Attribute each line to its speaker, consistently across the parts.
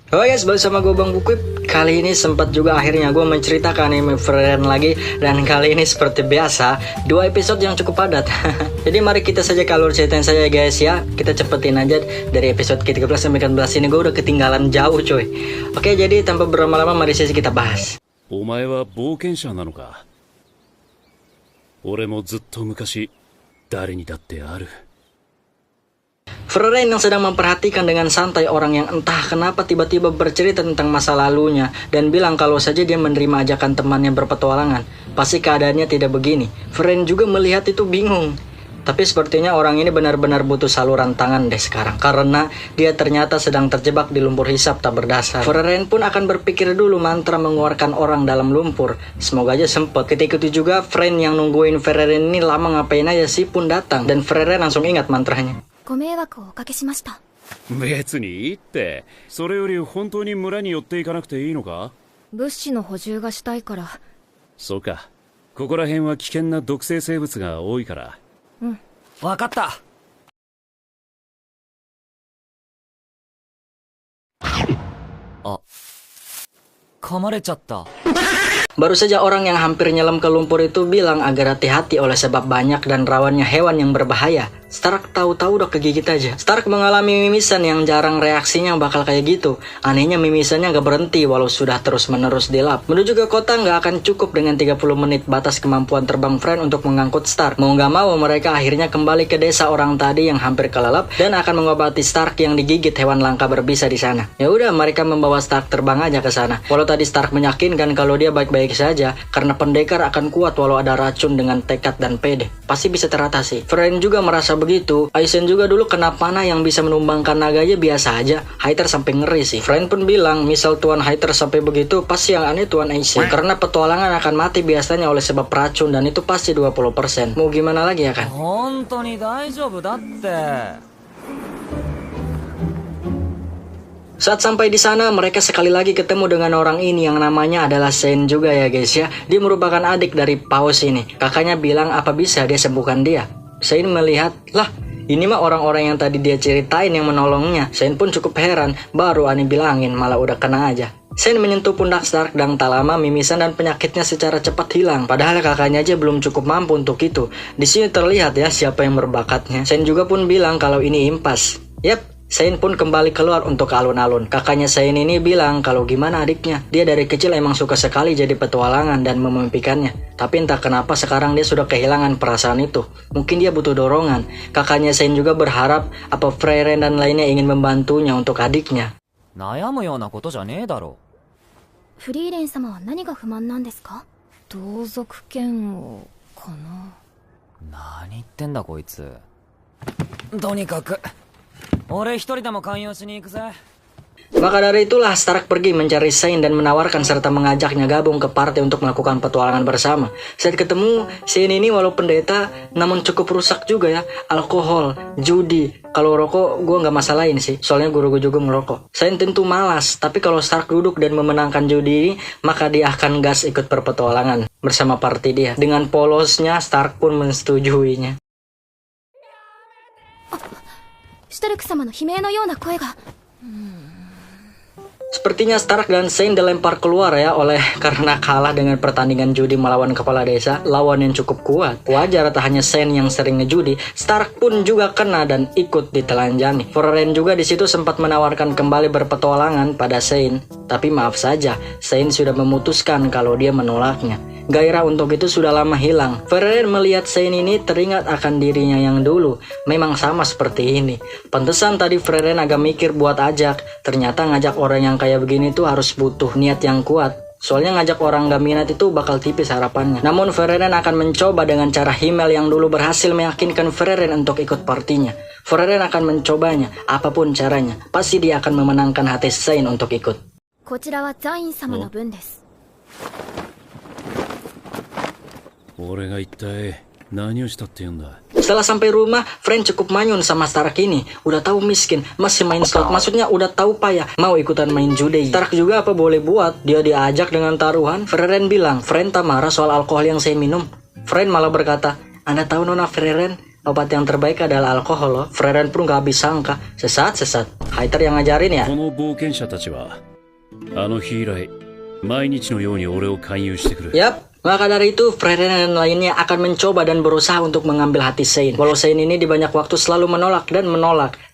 Speaker 1: Halo guys, balik sama gue Bang Bukuip. Kali ini sempat juga akhirnya gue menceritakan anime Frieren lagi. Dan kali ini seperti biasa, 2 episode yang cukup padat. Jadi mari kita saja ke alur ceritain saja guys ya. Kita cepetin aja dari episode ke-13 sampai ke-14 ini. Gue udah ketinggalan jauh coy. Oke, jadi tanpa berlama-lama mari saja kita bahas.
Speaker 2: お前は冒険者なのか。俺もずっと昔誰にだってある。
Speaker 1: Frieren yang sedang memperhatikan dengan santai orang yang entah kenapa tiba-tiba bercerita tentang masa lalunya dan bilang kalau saja dia menerima ajakan temannya berpetualangan, pasti keadaannya tidak begini. Frieren juga melihat itu bingung. Tapi sepertinya orang ini benar-benar butuh saluran tangan deh sekarang, karena dia ternyata sedang terjebak di lumpur hisap tak berdasar. Frieren pun akan berpikir dulu mantra mengeluarkan orang dalam lumpur. Semoga aja sempet. Ketika itu juga Frieren yang nungguin Frieren ini lama ngapain aja sih pun datang, dan Frieren langsung ingat mantranya.
Speaker 3: ご迷惑をおかけしました。
Speaker 2: 別にいいって。それより本当に村に寄っていかなくていいのか。
Speaker 3: 物資の補充がしたいから。
Speaker 2: そうか。ここら辺は危険な毒性生物が多いから。
Speaker 3: うん。
Speaker 4: わかった。あ、噛まれちゃった。
Speaker 1: Baru saja orang yang hampir nyelam ke lumpur itu bilang agar hati-hati oleh sebab banyak dan rawannya hewan yang berbahaya. Stark tahu-tahu udah kegigit aja. Stark mengalami mimisan yang jarang reaksinya bakal kayak gitu. Anehnya mimisannya gak berhenti walau sudah terus-menerus dilap. Menuju ke kota gak akan cukup dengan 30 menit batas kemampuan terbang Frieren untuk mengangkut Stark. Mau gak mau mereka akhirnya kembali ke desa orang tadi yang hampir kelelap dan akan mengobati Stark yang digigit hewan langka berbisa di sana. Ya udah, mereka membawa Stark terbang aja ke sana. Walau tadi Stark meyakinkan kalau dia baik-baik saja karena pendekar akan kuat walau ada racun, dengan tekad dan pede pasti bisa teratasi. Frieren juga merasa begitu. Aizen juga dulu kena panah yang bisa menumbangkan naga aja biasa aja. Haiter sampai ngeri sih. Frieren pun bilang misal Tuan Haiter sampai begitu pasti yang aneh Tuan Aizen, karena petualangan akan mati biasanya oleh sebab racun dan itu pasti 20%. Mau gimana lagi ya kan?
Speaker 4: 本当に大丈夫だって。
Speaker 1: Saat sampai di sana, mereka sekali lagi ketemu dengan orang ini yang namanya adalah Sein juga ya guys ya. Dia merupakan adik dari Paus ini. Kakaknya bilang apa bisa dia sembuhkan dia. Sein melihat, lah ini mah orang-orang yang tadi dia ceritain yang menolongnya. Sein pun cukup heran, baru Ani bilangin malah udah kena aja. Sein menyentuh pundak Stark dan tak lama mimisan dan penyakitnya secara cepat hilang. Padahal kakaknya aja belum cukup mampu untuk itu. Di sini terlihat ya siapa yang berbakatnya. Sein juga pun bilang kalau ini impas. Yap. Sein pun kembali keluar untuk alun-alun. Kakaknya Sein ini bilang kalau gimana adiknya. Dia dari kecil emang suka sekali jadi petualangan dan memimpikannya. Tapi entah kenapa sekarang dia sudah kehilangan perasaan itu. Mungkin dia butuh dorongan. Kakaknya Sein juga berharap apa Frieren dan lainnya ingin membantunya untuk adiknya.
Speaker 4: 悩むようなことじゃねえだろ。
Speaker 3: フリーレン様は何が不満なんですか？同族嫌悪かな。
Speaker 4: 何言ってんだこいつ。とにかく。 俺一人でも勧誘しに行くぜ。
Speaker 1: Maka dari itulah Stark pergi mencari Sein dan menawarkan serta mengajaknya gabung ke partai untuk melakukan petualangan bersama. Saat ketemu, Sein ini walau pendeta namun cukup rusak juga ya. Alkohol, judi, kalau rokok gue nggak masalahin sih, soalnya guru gue juga merokok. Sein tentu malas, tapi kalau Stark duduk dan memenangkan judi ini, maka dia akan gas ikut berpetualangan bersama partai dia. Dengan polosnya, Stark pun mensetujuinya.
Speaker 3: シュタルク様の悲鳴のような声が。
Speaker 1: Sepertinya Stark dan Sein dilempar keluar ya karena kalah dengan pertandingan judi melawan kepala desa, lawan yang cukup kuat. Wajar tak hanya Sein yang sering ngejudi, Stark pun juga kena dan ikut ditelanjangi. Frieren juga di situ sempat menawarkan kembali berpetualangan pada Sein, tapi maaf saja, Sein sudah memutuskan kalau dia menolaknya. Gairah untuk itu sudah lama hilang. Frieren melihat Sein ini teringat akan dirinya yang dulu. Memang sama seperti ini. Pantesan tadi Frieren agak mikir buat ajak. Ternyata ngajak orang yang kayak begini tuh harus butuh niat yang kuat. Soalnya ngajak orang gak minat itu bakal tipis harapannya. Namun Frieren akan mencoba dengan cara Himmel yang dulu berhasil meyakinkan Frieren untuk ikut partinya. Frieren akan mencobanya, apapun caranya. Pasti dia akan memenangkan hati Sein untuk ikut.
Speaker 3: こちらはザイン様の分です。
Speaker 2: 俺が一体何をしたって言うんだ。
Speaker 1: Setelah sampai rumah, Frieren cukup manyun sama Stark ini. Udah tahu miskin, masih main slot. Maksudnya udah tahu payah, mau ikutan main judi. Stark juga apa boleh buat, dia diajak dengan taruhan. Frieren bilang, Frieren tak marah soal alkohol yang saya minum. Frieren malah berkata, Anda tahu Nona Frieren, Obat yang terbaik adalah alkohol loh. Frieren pun gak habis sangka. Sesat. Haiter yang ngajarin ya.
Speaker 2: この冒険者たちはあの日以来毎日のように俺を勧誘してくる。
Speaker 1: Yap, maka dari itu Frieren dan lainnya akan mencoba dan berusaha untuk mengambil hati Sein. Walau Sein ini di banyak waktu selalu menolak,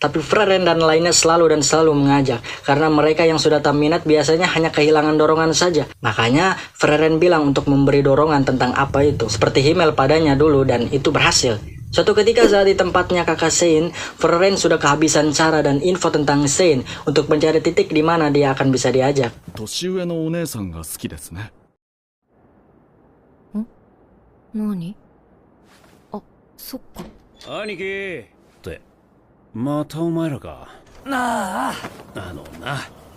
Speaker 1: tapi Frieren dan lainnya selalu mengajak. Karena mereka yang sudah tak minat biasanya hanya kehilangan dorongan saja. Makanya Frieren bilang untuk memberi dorongan tentang apa itu. Seperti Himmel padanya dulu dan itu berhasil. Suatu ketika saat di tempatnya kakak Sein, Frieren sudah kehabisan cara dan info tentang Sein untuk mencari titik di mana dia akan bisa diajak.
Speaker 5: 年上のお姉さんが好きですね。
Speaker 3: 何？あ、そっか。
Speaker 2: 兄貴ってまたお前らか。
Speaker 4: なあ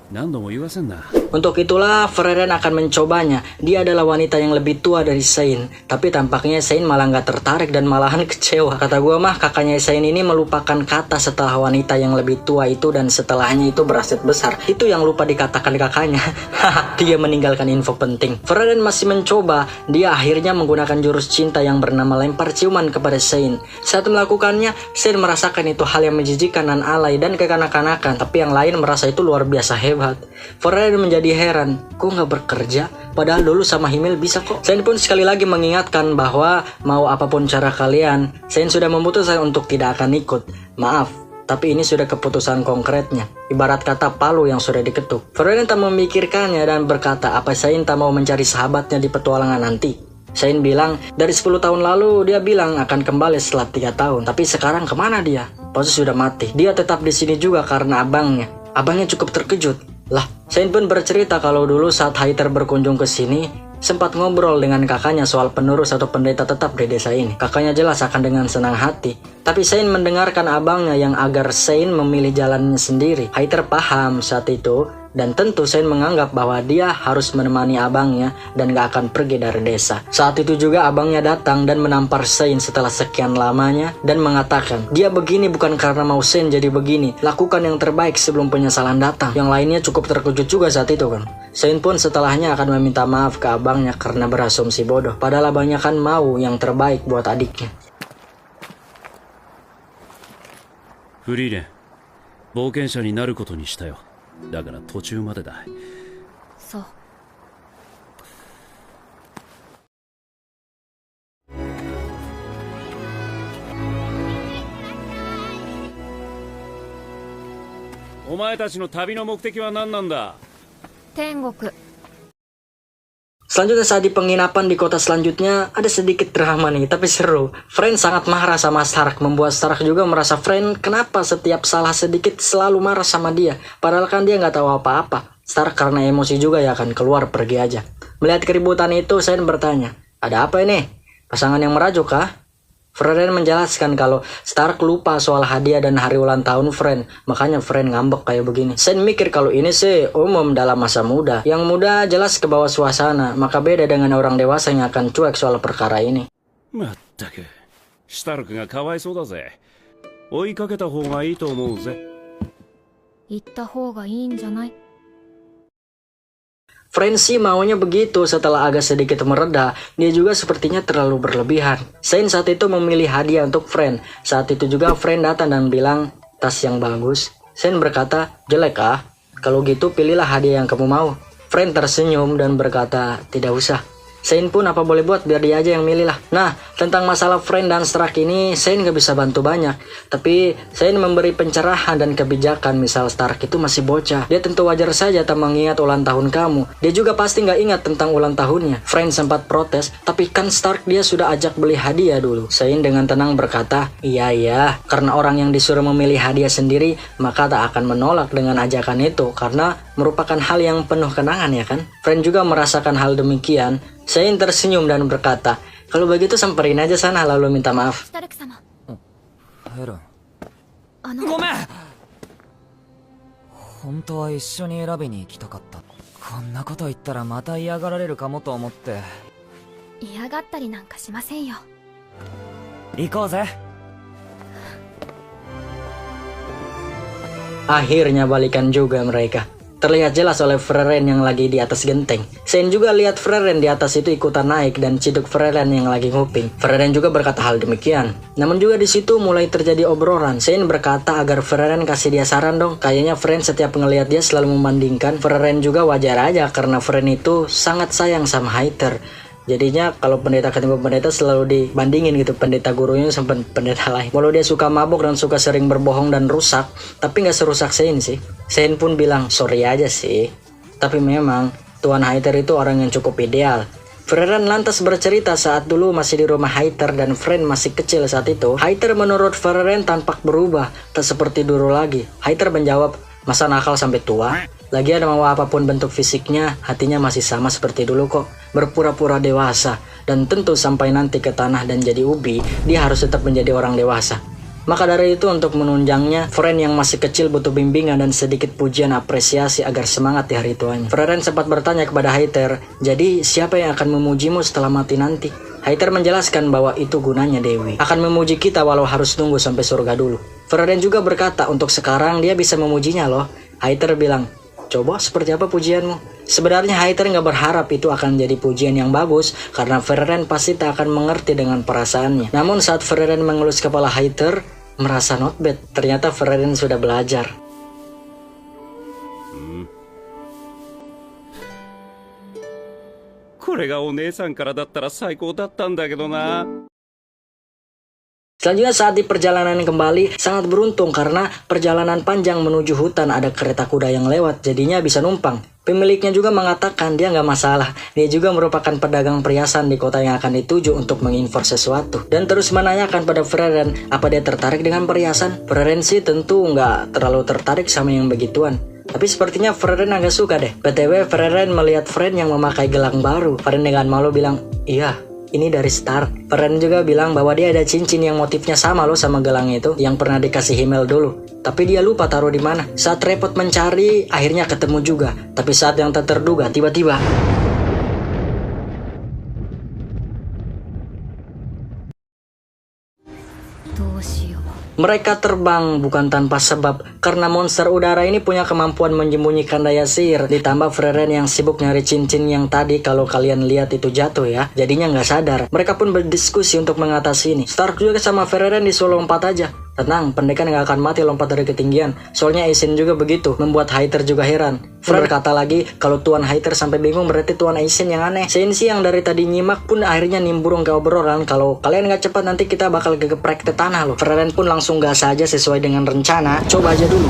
Speaker 2: 何度も言わせんな。
Speaker 1: Untuk itulah Frieren akan mencobanya. Dia adalah wanita yang lebih tua dari Sein. Tapi tampaknya Sein malah gak tertarik dan malahan kecewa. Kata gua mah kakaknya Sein ini melupakan kata setelah wanita yang lebih tua itu dan setelahnya itu beraset besar. Itu yang lupa dikatakan kakaknya. Dia meninggalkan info penting. Frieren masih mencoba. Dia akhirnya menggunakan jurus cinta yang bernama lempar ciuman kepada Sein. Saat melakukannya, Sein merasakan itu hal yang menjijikkan dan alay dan kekanak-kanakan. Tapi yang lain merasa itu luar biasa hebat. Frieren menjadi heran, kok nggak bekerja? Padahal dulu sama Himmel bisa kok. Sein pun sekali lagi mengingatkan bahwa mau apapun cara kalian, Sein sudah memutuskan untuk tidak akan ikut. Maaf, tapi ini sudah keputusan konkretnya. Ibarat kata palu yang sudah diketuk. Frieren tak memikirkannya dan berkata apa Sein tak mau mencari sahabatnya di petualangan nanti. Sein bilang, dari 10 tahun lalu dia bilang akan kembali setelah 3 tahun. Tapi sekarang kemana dia? Pasti sudah mati. Dia tetap di sini juga karena abangnya. Abangnya cukup terkejut. Lah, Sein pun bercerita kalau dulu saat Haiter berkunjung ke sini, sempat ngobrol dengan kakaknya soal penerus atau pendeta tetap di desa ini. Kakaknya jelas akan dengan senang hati. Tapi Sein mendengarkan abangnya yang agar Sein memilih jalannya sendiri. Haiter paham saat itu, dan tentu Sein menganggap bahwa dia harus menemani abangnya dan gak akan pergi dari desa. Saat itu juga abangnya datang dan menampar Sein setelah sekian lamanya dan mengatakan, dia begini bukan karena mau Sein jadi begini, lakukan yang terbaik sebelum penyesalan datang. Yang lainnya cukup terkejut juga saat itu kan. Sein pun setelahnya akan meminta maaf ke abangnya karena berasumsi bodoh, padahal abangnya kan mau yang terbaik buat adiknya.
Speaker 2: フリーレン、冒険者になることにしたよ。だから途中までだ。
Speaker 3: そう。
Speaker 2: お前たちの旅の目的は何なんだ？
Speaker 3: 天国。
Speaker 1: Selanjutnya saat di penginapan di kota selanjutnya ada sedikit drama nih, tapi seru. Friend sangat marah sama Stark, membuat Stark juga merasa Friend kenapa setiap salah sedikit selalu marah sama dia. Padahal kan dia nggak tahu apa-apa. Stark karena emosi juga ya akan keluar pergi aja. Melihat keributan itu, Sein bertanya, ada apa ini? Pasangan yang merajuk kah? Friend menjelaskan kalau Stark lupa soal hadiah dan hari ulang tahun Friend, makanya Friend ngambek kayak begini. Sein mikir kalau ini sih umum dalam masa muda. Yang muda jelas ke bawah suasana, maka beda dengan orang dewasa yang akan cuek soal perkara ini.
Speaker 2: まったく、シュタルクがかわいそうだぜ。追いかけた方がいいと思うぜ。
Speaker 3: 行った方がいいんじゃない？
Speaker 1: Friend sih maunya begitu. Setelah agak sedikit mereda, dia juga sepertinya terlalu berlebihan. Sein saat itu memilih hadiah untuk Friend. Saat itu juga Friend datang dan bilang, tas yang bagus. Sein berkata, jelek ah? Kalau gitu pilihlah hadiah yang kamu mau. Friend tersenyum dan berkata, tidak usah. Sein pun apa boleh buat, biar dia aja yang milih lah. Nah, tentang masalah Friend dan Stark ini, Sein gak bisa bantu banyak. Tapi Sein memberi pencerahan dan kebijakan. Misal Stark itu masih bocah, dia tentu wajar saja tak mengingat ulang tahun kamu. Dia juga pasti gak ingat tentang ulang tahunnya. Friend sempat protes, tapi kan Stark dia sudah ajak beli hadiah dulu. Sein dengan tenang berkata, iya, karena orang yang disuruh memilih hadiah sendiri, maka tak akan menolak dengan ajakan itu, karena merupakan hal yang penuh kenangan ya kan. Friend juga merasakan hal demikian. Sein tersenyum dan berkata, kalau begitu samperin aja sana lalu minta maaf.
Speaker 3: シュタルク様。
Speaker 4: ヘレン。
Speaker 3: あの。
Speaker 4: ごめん。本当は一緒に選びに行きたかった。こんなこと言ったらまた嫌がられるかもと思って。
Speaker 3: 嫌がったりなんかしませんよ。
Speaker 4: 行こうぜ。
Speaker 1: Akhirnya balikan juga mereka. terlihat jelas oleh Frieren yang lagi di atas genteng. Sein juga lihat Frieren di atas itu ikutan naik dan ciduk Frieren yang lagi nguping. Frieren juga berkata hal demikian. Namun juga di situ mulai terjadi obrolan. Sein berkata agar Frieren kasih dia saran dong. Kayaknya Frieren setiap ngelihat dia selalu membandingkan. Frieren juga wajar aja karena Frieren itu sangat sayang sama Haiter. Jadinya kalau pendeta ketemu pendeta selalu dibandingin gitu, pendeta gurunya sama pendeta lain. Walau dia suka mabuk dan suka sering berbohong dan rusak, tapi nggak serusak Sein sih. Sein pun bilang sorry aja sih. Tapi memang Tuan Haiter itu orang yang cukup ideal. Frieren lantas bercerita saat dulu masih di rumah Haiter dan Frieren masih kecil saat itu. Haiter menurut Frieren tampak berubah, tak seperti dulu lagi. Haiter menjawab, masa nakal sampai tua? Lagian mau apapun bentuk fisiknya, hatinya masih sama seperti dulu kok. Berpura-pura dewasa. Dan tentu sampai nanti ke tanah dan jadi ubi, dia harus tetap menjadi orang dewasa. Maka dari itu untuk menunjangnya, Frieren yang masih kecil butuh bimbingan dan sedikit pujian apresiasi agar semangat di hari tuanya. Frieren sempat bertanya kepada Haiter, jadi siapa yang akan memujimu setelah mati nanti? Haiter menjelaskan bahwa itu gunanya Dewi. Akan memuji kita walau harus tunggu sampai surga dulu. Frieren juga berkata untuk sekarang dia bisa memujinya loh. Haiter bilang, coba seperti apa pujianmu? Sebenarnya Haiter nggak berharap itu akan jadi pujian yang bagus karena Frieren pasti tak akan mengerti dengan perasaannya. Namun saat Frieren mengelus kepala Haiter, merasa not bad. Ternyata Frieren sudah belajar.
Speaker 2: これがお姉さんからだったら最高だったんだけどな。
Speaker 1: Selanjutnya saat di perjalanan kembali, sangat beruntung karena perjalanan panjang menuju hutan ada kereta kuda yang lewat, jadinya bisa numpang. Pemiliknya juga mengatakan dia nggak masalah. Dia juga merupakan pedagang perhiasan di kota yang akan dituju untuk menginfor sesuatu. Dan terus menanyakan pada Frieren apa dia tertarik dengan perhiasan. Frieren sih tentu nggak terlalu tertarik sama yang begituan. Tapi sepertinya Frieren agak suka deh. BTW Frieren melihat Frieren yang memakai gelang baru. Frieren dengan malu bilang, iya, ini dari Stark. Frieren juga bilang bahwa dia ada cincin yang motifnya sama loh sama gelang itu yang pernah dikasih Himmel dulu. Tapi dia lupa taruh di mana. Saat repot mencari, akhirnya ketemu juga. Tapi saat yang tak terduga, tiba-tiba mereka terbang bukan tanpa sebab, karena monster udara ini punya kemampuan menyembunyikan daya sihir. Ditambah Frieren yang sibuk nyari cincin yang tadi kalau kalian lihat itu jatuh ya, jadinya nggak sadar. Mereka pun berdiskusi untuk mengatasi ini. Stark juga sama Frieren disuruh lompat aja. Tenang, pendekar nggak akan mati lompat dari ketinggian. Soalnya Aisin juga begitu, membuat Haiter juga heran. Frieren berkata lagi, kalau Tuan Haiter sampai bingung berarti Tuan Aisin yang aneh. Sein yang dari tadi nyimak pun akhirnya nimbrung ke obrolan kalau kalian nggak cepat nanti kita bakal geprek ke tanah loh. Frieren pun langsung gas saja sesuai dengan rencana. Coba aja dulu.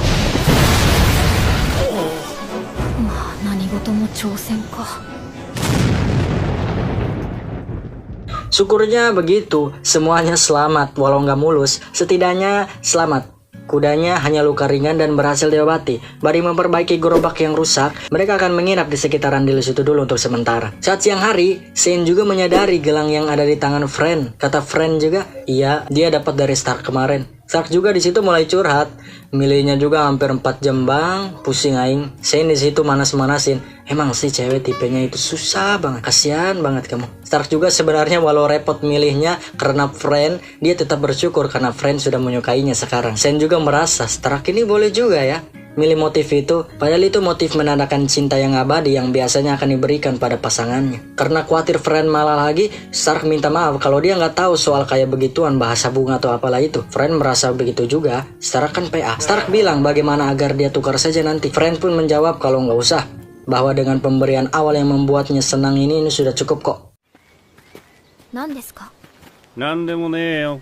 Speaker 1: Syukurnya begitu, semuanya selamat walau nggak mulus, setidaknya selamat. Kudanya hanya luka ringan dan berhasil diobati. Bari memperbaiki gerobak yang rusak, mereka akan menginap di sekitaran di situ dulu untuk sementara. Saat siang hari, Sein juga menyadari gelang yang ada di tangan Frieren. Kata Frieren juga, iya, dia dapat dari Stark kemarin. Stark juga di situ mulai curhat. Milihnya juga hampir 4 jam bang, pusing aing. Sein di situ manas-manasin. Emang sih cewek tipenya itu susah banget, kasihan banget kamu. Stark juga sebenarnya walau repot milihnya karena Frieren, dia tetap bersyukur karena Frieren sudah menyukainya sekarang. Sein juga merasa Stark ini boleh juga ya milih motif itu, padahal itu motif menandakan cinta yang abadi yang biasanya akan diberikan pada pasangannya. Karena khawatir Frieren malah lagi, Stark minta maaf kalau dia nggak tahu soal kayak begituan bahasa bunga atau apalah itu. Frieren merasa begitu juga, Stark kan PA. Stark bilang bagaimana agar dia tukar saja nanti. Frieren pun menjawab kalau nggak usah, bahwa dengan pemberian awal yang membuatnya senang ini sudah cukup kok.
Speaker 3: 何ですか?
Speaker 2: なんでもねえよ。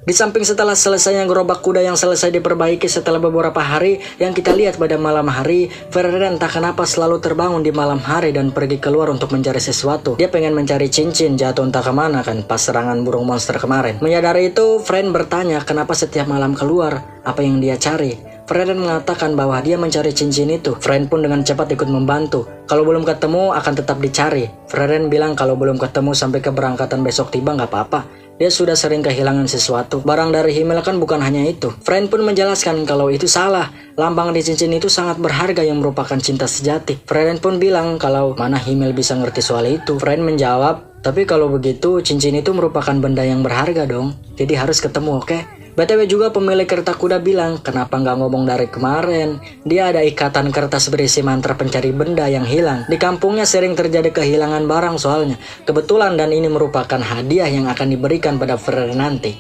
Speaker 1: Di samping setelah selesainya gerobak kuda yang selesai diperbaiki setelah beberapa hari, yang kita lihat pada malam hari, Frieren entah kenapa selalu terbangun di malam hari dan pergi keluar untuk mencari sesuatu. Dia pengen mencari cincin jatuh entah kemana kan pas serangan burung monster kemarin. Menyadari itu, Frieren bertanya kenapa setiap malam keluar, apa yang dia cari. Frieren mengatakan bahwa dia mencari cincin itu. Friend pun dengan cepat ikut membantu. Kalau belum ketemu akan tetap dicari. Frieren bilang kalau belum ketemu sampai keberangkatan besok tiba nggak apa-apa. Dia sudah sering kehilangan sesuatu. Barang dari Himmel kan bukan hanya itu. Friend pun menjelaskan kalau itu salah. Lambang di cincin itu sangat berharga yang merupakan cinta sejati. Friend pun bilang kalau mana Himmel bisa ngerti soal itu. Friend menjawab, tapi kalau begitu cincin itu merupakan benda yang berharga dong. Jadi harus ketemu, oke? BTW juga pemilik kereta kuda bilang, kenapa nggak ngomong dari kemarin? Dia ada ikatan kertas berisi mantra pencari benda yang hilang. Di kampungnya sering terjadi kehilangan barang soalnya. Kebetulan dan ini merupakan hadiah yang akan diberikan pada Frieren nanti.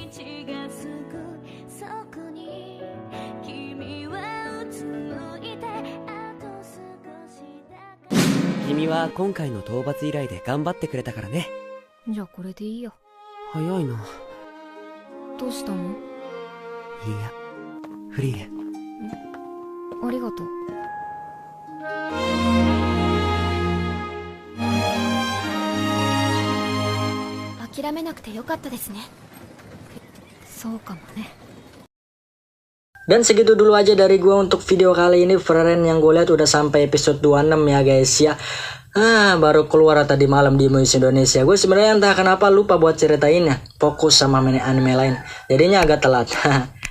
Speaker 3: そこに君はうつむいてあと少しだけ
Speaker 6: 君は今回の討伐依頼で頑張ってくれたからね。
Speaker 3: じゃあこれでいいよ。
Speaker 6: 早いな。
Speaker 3: どうしたの？
Speaker 6: いいや、フリーレン。
Speaker 3: ありがとう。諦めなくてよかったですね。そうかもね。
Speaker 1: Dan segitu dulu aja dari gua untuk video kali ini. Frieren yang gue lihat udah sampai episode 26 ya guys ya. Baru keluar tadi malam di Movies Indonesia. Gue sebenarnya entah kenapa lupa buat ceritainnya. Fokus sama anime lain. Jadinya agak telat.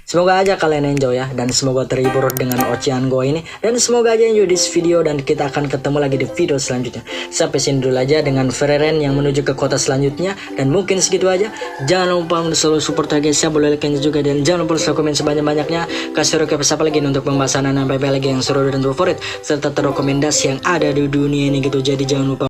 Speaker 1: Semoga aja kalian enjoy ya. Dan semoga terhibur dengan ocehan gue ini. Dan semoga aja enjoy this video. Dan kita akan ketemu lagi di video selanjutnya. Sampai sini dulu aja dengan Frieren yang menuju ke kota selanjutnya. Dan mungkin segitu aja. Jangan lupa untuk selalu support ya guys ya. Boleh like juga. Dan jangan lupa selalu komen sebanyak-banyaknya. Kasih request apa lagi untuk pembahasan anime lagi yang seru dan favorit. Serta rekomendasi yang ada di dunia ini gitu. Jadi jangan lupa